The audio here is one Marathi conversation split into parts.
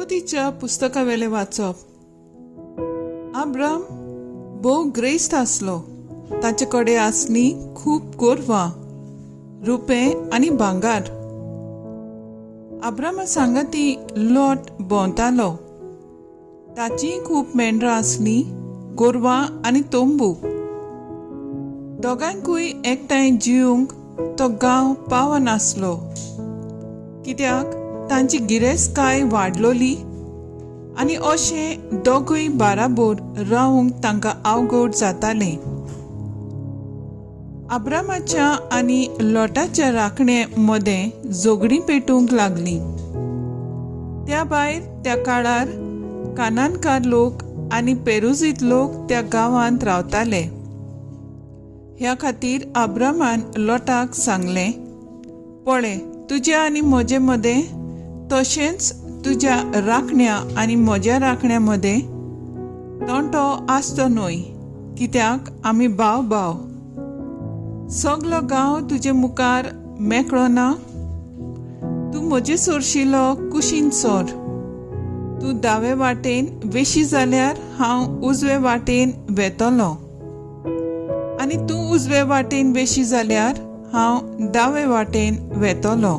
उत्पत्तीच्या पुस्तकावेले वाचप. अब्राम भोव ग्रेस्त आसलो. ताचे कडेन आसली खूब गोरवां, रुपें आनी भांगार. अब्रामा सांगाती लॉट भोंवतालो. ताचीय खूब मेंढरां आसलीं, गोरवां आनी तोंबू. दोगांयकूय एकठांय जिवंक तो गांव पावनासलो, कित्याक तांची गिरेस्तकाय वाडलोली आनी अशें दोगूय बाराबोर रावंक तांकां अवघड जातालें. अब्रामाच्या आनी लॉटाच्या राखणे मदें झगडीं पेटूंक लागलीं. त्या भायर त्या काळार कानानकार लोक आनी पेरुजीत लोक त्या गांवांत रावताले. ह्या खातीर अब्रामान लॉटाक सांगलें, पळय, तुज्या आनी म्हजे मदें तशेंच तुज्या राखण्या आनी म्हज्या राखण्या मदें तोंटो आसचो न्हय, कित्याक आमी भाव भाव. सगलो गांव तुजे मुखार मेकळो ना. तूं म्हजे सोरशिलो कुशीन सोर. तूं दावे वाटेन वेशी जाल्यार हांव उजवे वाटेन वेतलो, आनी तूं उजवे वाटेन वेशी जाल्यार हांव दावे वाटेन वेतलो.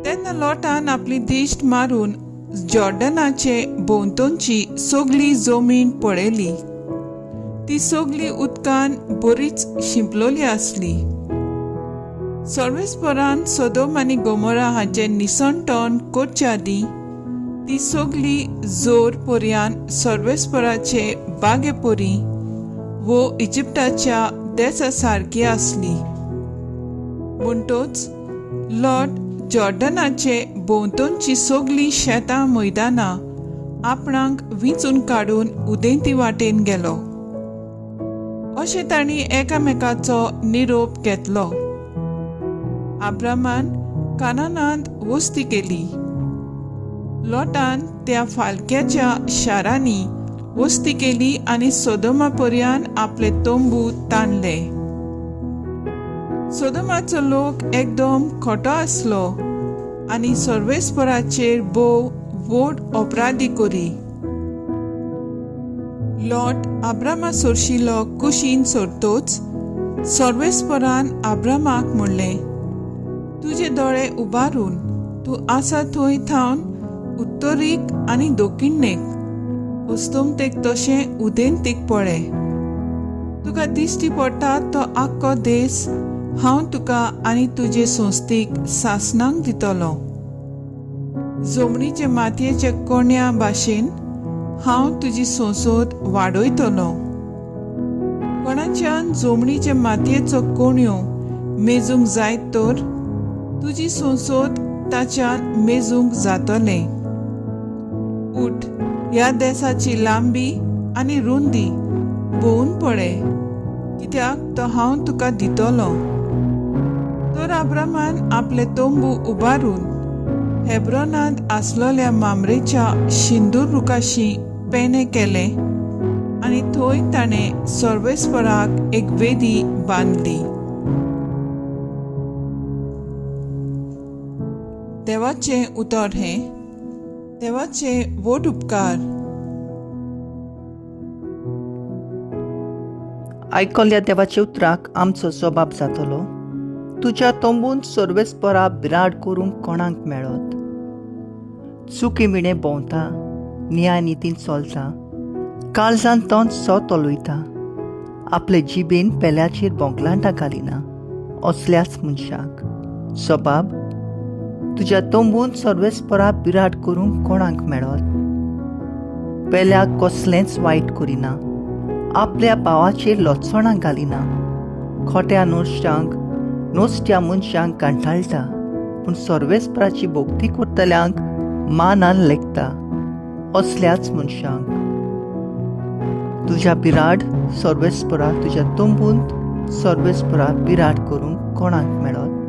तेन्ना लॉटान आपली दिश्ट मारून जॉर्डनाचे भोंवतणची सगली जमीन पळयली. ती सगली उदकान बरीच शिंपलोली आसली. सर्वेस्परान सोदोम आनी गोमोरा हाचें निसणटण करचे आदीं ती सगली जोर पर्यान सर्वेस्पराचे बागे परी वो इजिप्टाच्या देसा सारकी आसली. म्हणटच लॉट जॉर्डनाचे भोंवतणची सगली शेतां मैदानां आपणाक विंचून काडून उदेंती वाटेन गेलो. अशें तांणी एकामेकाचो निरोप घेतलो. अब्रामान कानानांत वस्ती केली. लॉटान त्या फालक्याच्या शारांनी वस्ती केली आनी सोदोमा पर्यान आपले तोंबू ताणले. सोदोमाचो लोक एकदम खोटो आसलो आनी सर्वेस्पराचेर भोव व्हड अपराधी करी. लॉट अब्रामा सोरशिलो कुशीन सोरतोच सर्वेस्परान अब्रामाक म्हणलें, तुजे दोळे उबारून तूं आसा थंय थावन उत्तरेक आनी दक्षिणेक अस्तोमतेक तशें उदेंतीक पळय. तुका दिश्टी पडटा तो आख्खो देस हांव तुका आनी तुजे संस्थीक सासणांक दितलो. जमनीचे मातयेचे कोण्या भाशेन हांव तुजी संसद वाडयतलो. कोणाच्यान जमनीचे मातयेचो कोण्यो मेजूंक जायत तर तुजी संसद ताच्यान मेजूंक जातलें. उठ, ह्या देशाची लांबी आनी रुंदी भोवून पळय, कित्याक तो हांव तुका दितलो. तर अब्रामान आपले तोंबू उबारून हेब्रोनांत आसलोल्या मामरेच्या शिंदूर रुखाशी पेणे केले आनी थंय ताणें सर्वेस्पराक एक वेदी बांदली. देवाचें उतर हें. देवाचे व्हड उपकार. आयकल्ल्या देवाच्या उतराक आमचो जबाब जातलो. तुज्या तोंबून सर्वेस्परा बिराड करूंक कोणाक मेळत. चुकी मिणे भोंवता, न्याय नितीन चलता, काळजान तोंड सोत ओलयता, आपले जिबेन पेल्याचेर बोंकलांटा घालिना असल्याच मनशाक जबाब. तुज्या तोंबून सर्वेस्परा बिराड करूंक कोणाक मेळत. पेल्याक कसलेंच वायट करिना, आपल्या भावाचेर लोचोणां घालिना, खोट्या नोस्त्या मनशांक कांठाळटा, पूण सर्वेस्पराची भोक्ती करतल्यांक मानान लेखता असल्याच मनशांक. तुज्या बिराड सर्वेस्परा तुज्या तोंबून सर्वेस्परा बिराड करूंक कोणाक मेळत.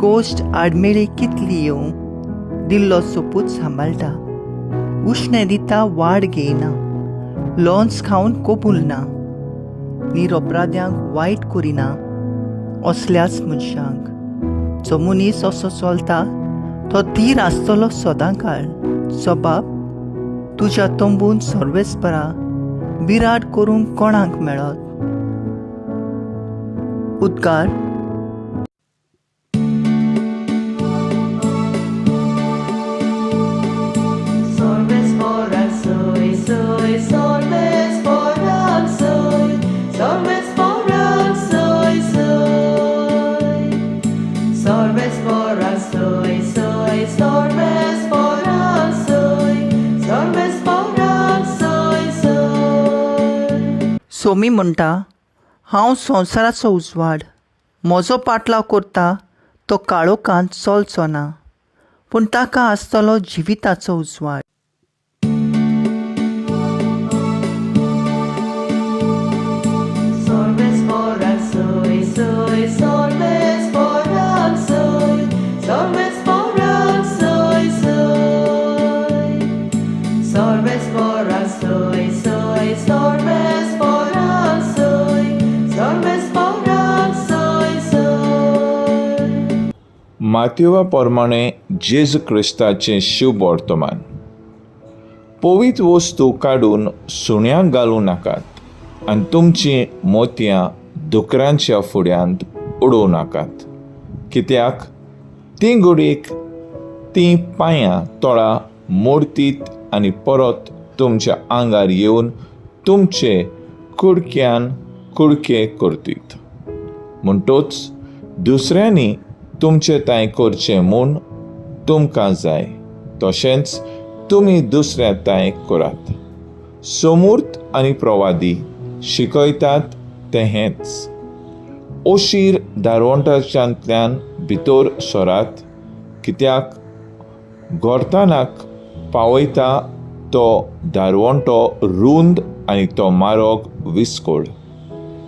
गोश्ट आडमेळी कितली येवं दिल्लो सोपूत सांबाळटा. उश्णें दिता वाड घेयना, लॉन्स खावन कबूल ना, निरपराध्यांक वायट करिना असल्याच मनशांक. जो मनीस असो चलता तो धीर आसतलो सदांकाळ, जो बाप तुज्या तंबून सर्वेस्परा विराट करूंक कोणाक मेळत. उद्गार. सोमी म्हणटा, हांव संवसाराचो उजवाड. म्हजो पाटलाव करता तो काळोखांत चलचो ना, पूण ताका आसतलो जिविताचो उजवाड. माथ्योवा प्रमाणे जेजू क्रिस्ताचें शुभ वर्तमान. पवित्र वस्तू काडून सुण्यांक घालूं नाकात आनी तुमचीं मोतयां दुकरांच्या फुड्यांत उडोवं नाकात, कित्याक ती घडीक तीं पांयां तोळा मोडटीत आनी परत तुमच्या आंगार येवन तुमचे कुडक्यान कुडके करतीत. म्हणटूच दुसऱ्यांनी तुमचें तांय करचें म्हूण तुमकां जाय, तशेंच तुमी दुसऱ्या तांय करात. समूर्त आनी प्रवादी शिकयतात तें हेंच. ओशीर दारवंटाच्यांतल्यान भितर सरात, कित्याक गोरतानाक पावयता तो दारवंटो रुंद आनी तो मारोग विस्कोड,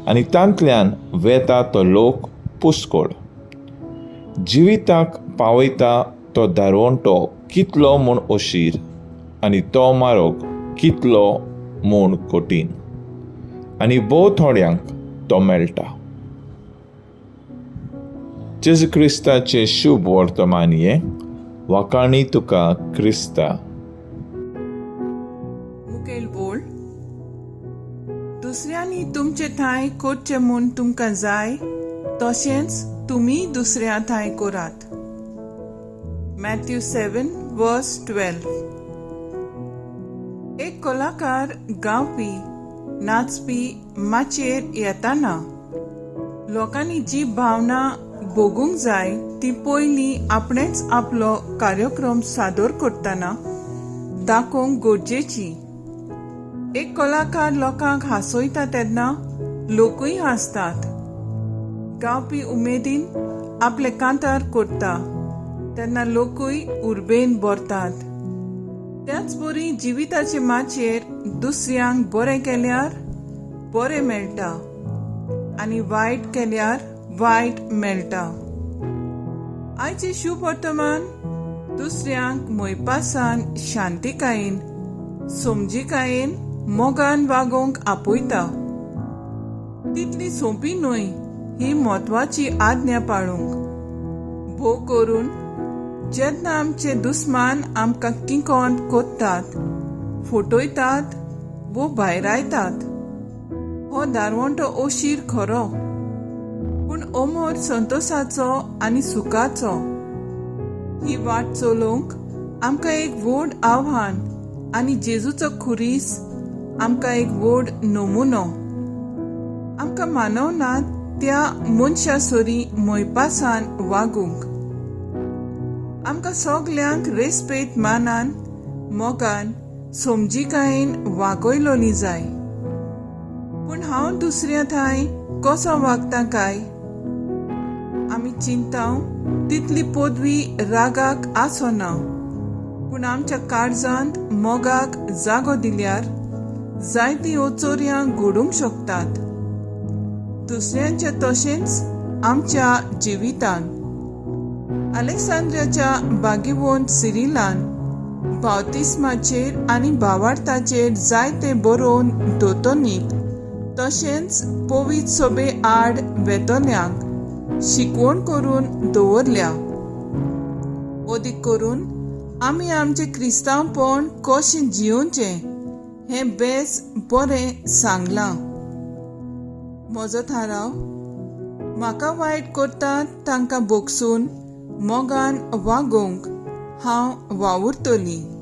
आनी तांतल्यान वेता तो लोक पुस्कोड. जिविताक पावयता तो दारवंटो कितलो म्हूण ओशीर आनी तो मारोग कितलो म्हूण कठीण, आनी भोव थोड्यांक तो मेळटा. जेजू क्रिस्ताचें शुभ वर्तमान हें वाकाणी तुका क्रिस्ता. मुखेल बोल. दुसऱ्यांनी तुमचे थंय करचें म्हूण तुमकां जाय, तशेंच तुमी दुसऱ्या थंय करात. मॅथ्यू 7:12. एक कलाकार गावपी नाचपी माचयेर येताना लोकांनी जी भावना भोगूंक जाय ती पयलीं आपणेच आपलो कार्यक्रम सादर करतना दाखोवंक गरजेची. एक कलाकार लोकांक हांसयता तेन्ना लोकूय हांसतात. गावपी उमेदीन आपले कांतार करता तेन्ना लोकूय उर्बेन भरतात. त्याच बरी जिविताचे माचयेर दुसऱ्यांक बरें केल्यार बरें मेळटा आनी वायट केल्यार वायट मेळटा. आयचे शुभ वर्तमान दुसऱ्यांक मोयपासान शांतिकायेन समजिकायेन मोगान वागोवंक आपयता. तितली सोंपी न्हय ही म्हत्वाची आज्ञा पाळूंक. भोव करून जेन्ना आमचे दुस्मान आमकां किंकोंत कोत्तात, फटयतात वो भायरायतात, हो दारवंटो ओशीर खरो, पूण अमर संतोशाचो आनी सुखाचो. ही वाट चलोवंक आमकां एक व्हड आव्हान आनी जेजूचो खुरीस आमकां एक व्हड नमुनो. आमकां मानवनात त्या मनशा सोरी मोयपासान वागूंक. आमकां सगल्यांक रेस्पेत मानान मोगान समजिकायेन वागयलोली जाय. पूण हांव दुसऱ्या थंय कसो वागता काय आमी चिंताव तितली पदवी रागाक आसना, पूण आमच्या काळजांत मोगाक जागो दिल्यार जायतीं ओचोऱ्यां घडूंक शकतात. दुसऱ्यांच्या तशेंच आमच्या जिवितांत. अलेक्सांद्रियाच्या बागीवंत सिरिलान बावतिस्माचेर आनी भावार्थाचेर जायते बरोवन दोतोनीत, तशेंच पवित्र सभे आड वेतोल्यांक शिकवण करून दवरल्या. ओदीक करून आमी आमचें क्रिस्तांवपण कशें जियोवचें हें बेस बरें सांगलां. म्हजो थाराव, म्हाका वायट करतात तांकां बोगसून मोगान वागोवंक हांव वावुरतलीं.